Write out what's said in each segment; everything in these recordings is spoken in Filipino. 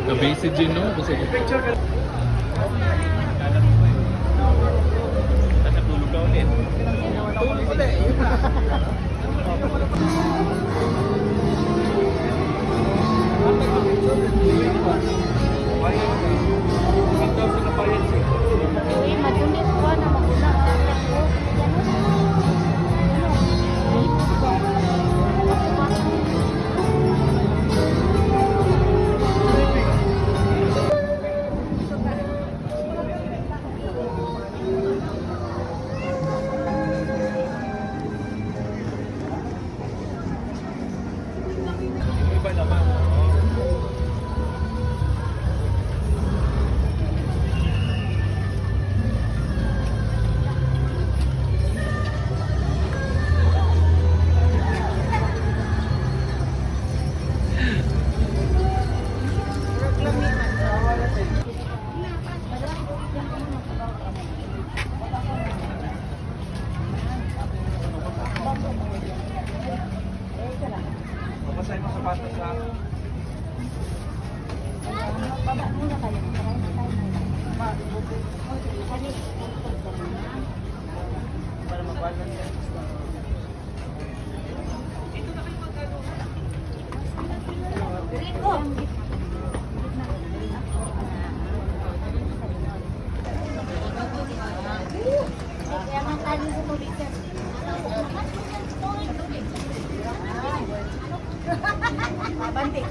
Ka-basic din, no? Kasi Natulog ka ulit. Tulog ulit. Yun na. Uy, madunit ko na magulang. Iba naman. Mapasay mo sapatos ha. Baba muna kayo. Para mag-balance yan. Kaya man tayo sa tubig, sir. Pabante.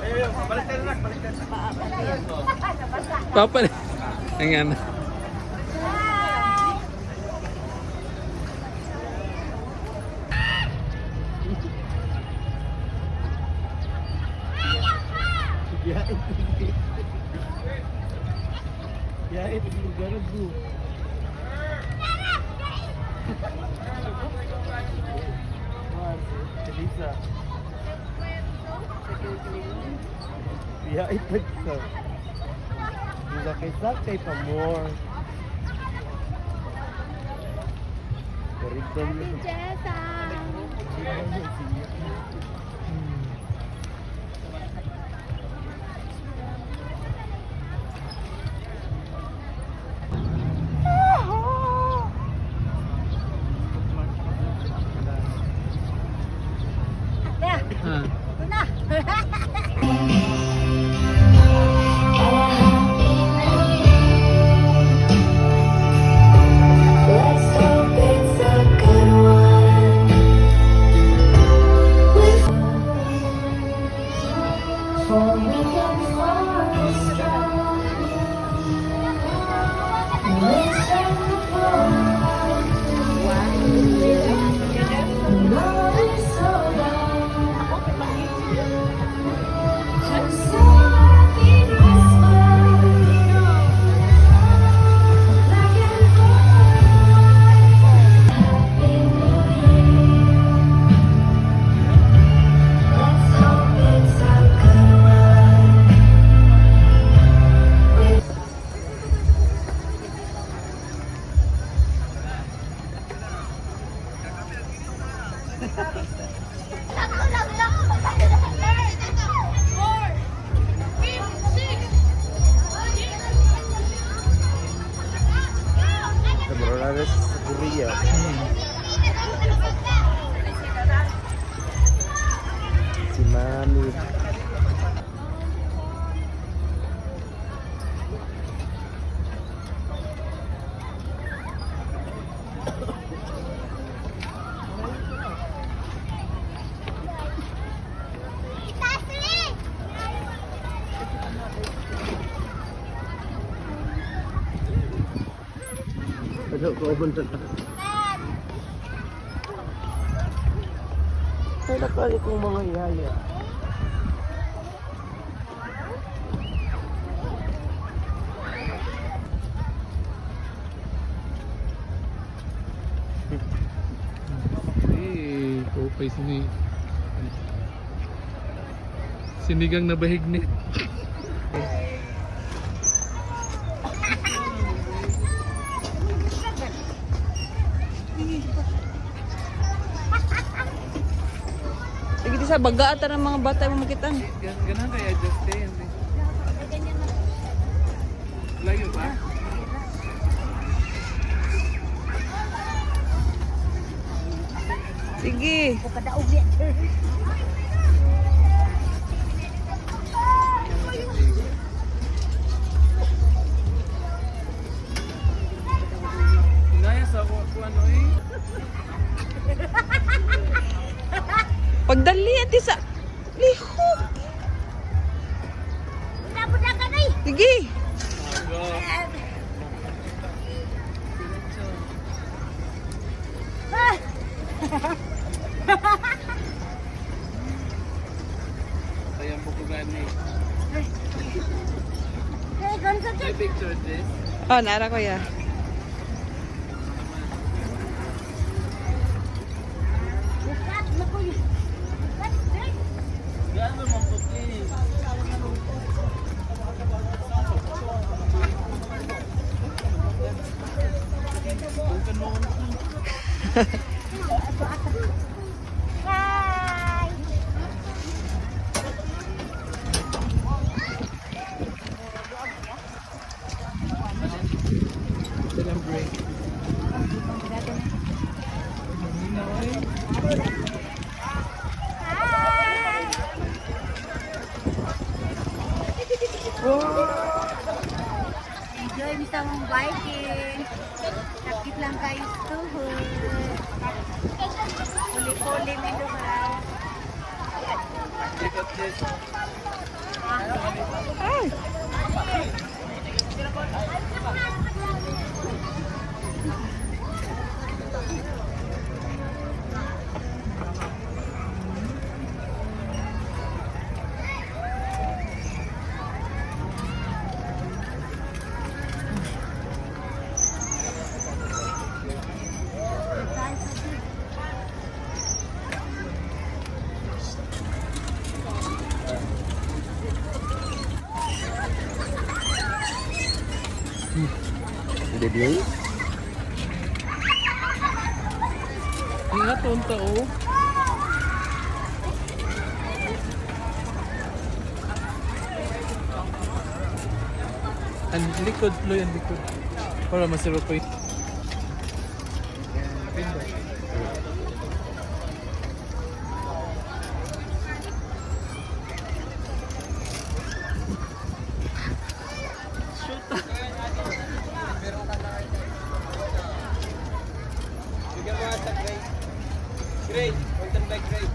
Ayun, balik tayo na. Balik tayo. Papa. Ayan. Ya, itu juga regu. Bisa. Ya, itu bisa. Bisa kay pamor. Korikon mo. Jessa! Ah. Let's hope it's a good one. For we can fall strong. Let's try to fall. No, it's so long. I'm so happy this way. Like I'm Happy New Year. Let's hope it's a good one. Sebenarnya sa Korea. Si Mami. Ada kauban ta. Ay nakali kong mga yaya. Okay, sinigang na bahignit. Isa baga ata ng mga bata mo makita. Ganun kaya Justin. Layo ba? Sige. Kadaog yan. Naya sa ako ano eh. Pagdalian ti sa lihok. Buda ka na eh. Sige. Sayang po ko gani. Hey, ganso May picture this. Oh, nara ko ya. Bukat na ko yun. Bukat, guys. Gaano mo po please? Hi. Celebrate. Enjoy bisa mong biking. Sakit lang kayo tuhod. Puli-puli may lugar. Look at this. Ay. Baby? Nga tonta oh. Ang likod, Floy, ang likod. Para masiro po yun. Bigyan mo ata Gray. Gray, mountain bike Gray.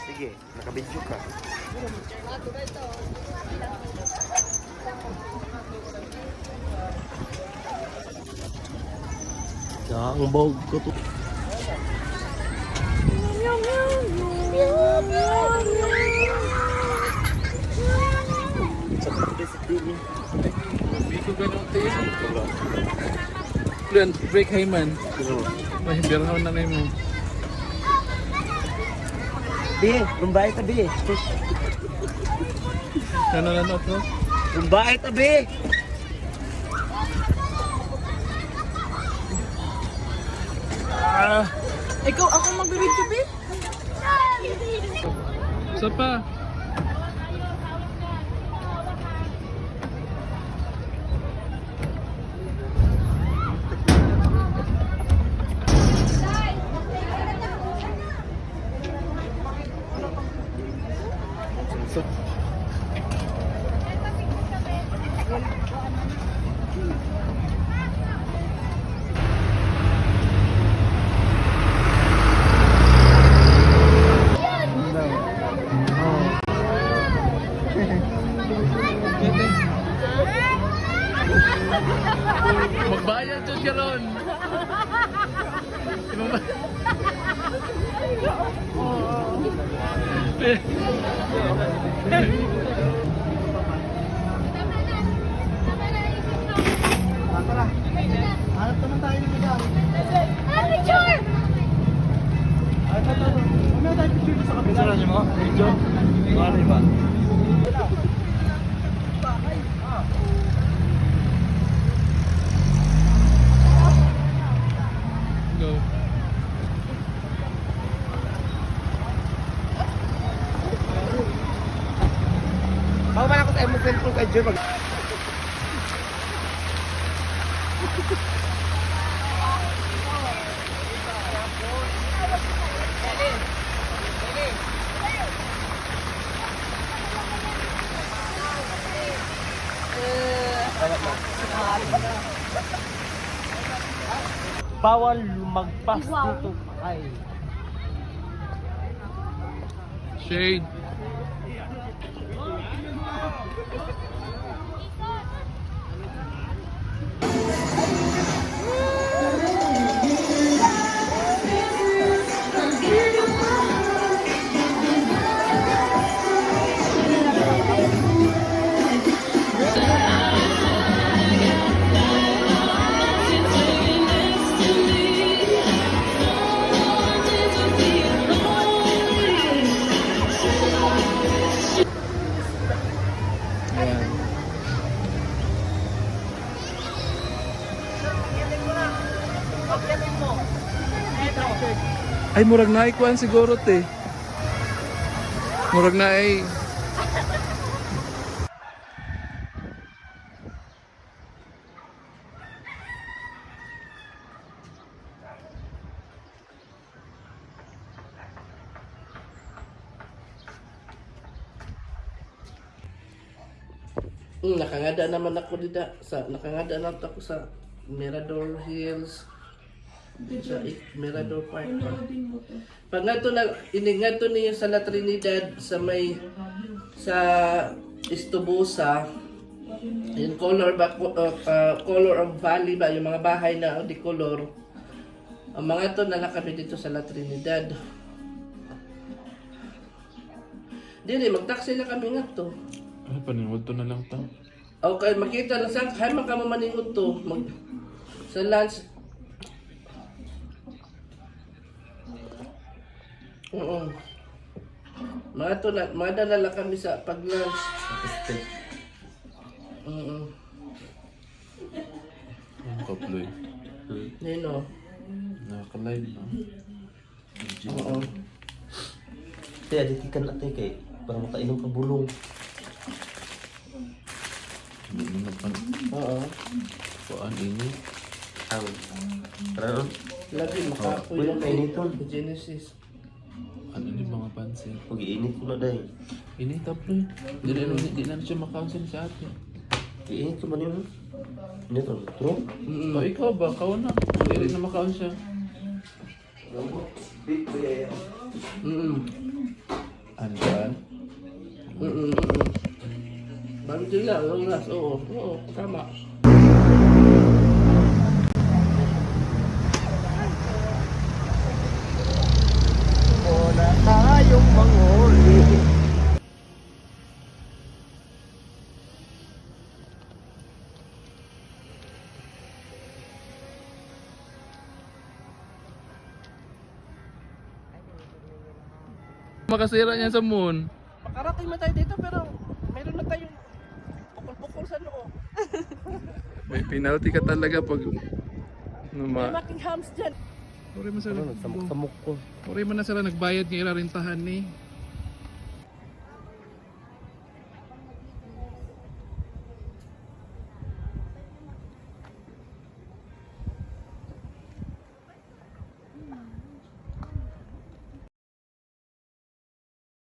Sige, nakabidyo ka. Ang bawg ko to. Sa pagdisiplin. Hindi ko ganun tayo. Floy, break hay man. May birhaw na kayo mo. Bi, lumbay ta bi. Ano po? Lumbay ta bi. Ikaw ako magbibidyo be. Isa pa. Magbayad dyan ka ron. Go. Baka ako sa emo cellphone kay Jun. Bawal lumagpas dito. Ay. Shade. Ayan. Ay, murag na ikuan siguro te. Murag na ay. Nakangada naman ako nakangada na ako sa Mirador Hills sa Mirador Park. Pag nato na iningato niyo sa La Trinidad sa may sa Estobosa, yung color of valley ba yung mga bahay na di color. Ang mga to nala kami dito sa La Trinidad. Dili magtaksi na kami nga to. Ay, paningod to na lang ta. Okay, makita lang sa hay man ka mamaningod to sa lunch. Oo. Madala lang kami sa pag-lunch. Oo. Ang kaploy. Nino. Nakaka-live na. Oo. Kaya ditikan natin kay para makainom ka bulong. Hindi mo napan. Oo. Kuan ini. Karon, Lagi makapoy Uy, yung painiton. Genesis. Ano ni mga pansin? pag iinit ko na dahil. Ini taploy. Di na siya makaunsin sa atin. Iinit ko ba niyo? Init ko. True? O ikaw ba? Kao na. Hindi na makaun siya. Andan. Bakit yun lang? Oras. Oo. Tama. Wala tayong manguli. Makasira niya sa moon. Makarating man tayo dito pero meron na tayong pukol-pukol sa noo. May penalty ka talaga pag May making hams dyan. Uri mo sila. Samok-samok ko. Uri mo na sila nagbayad ng irarintahan ni.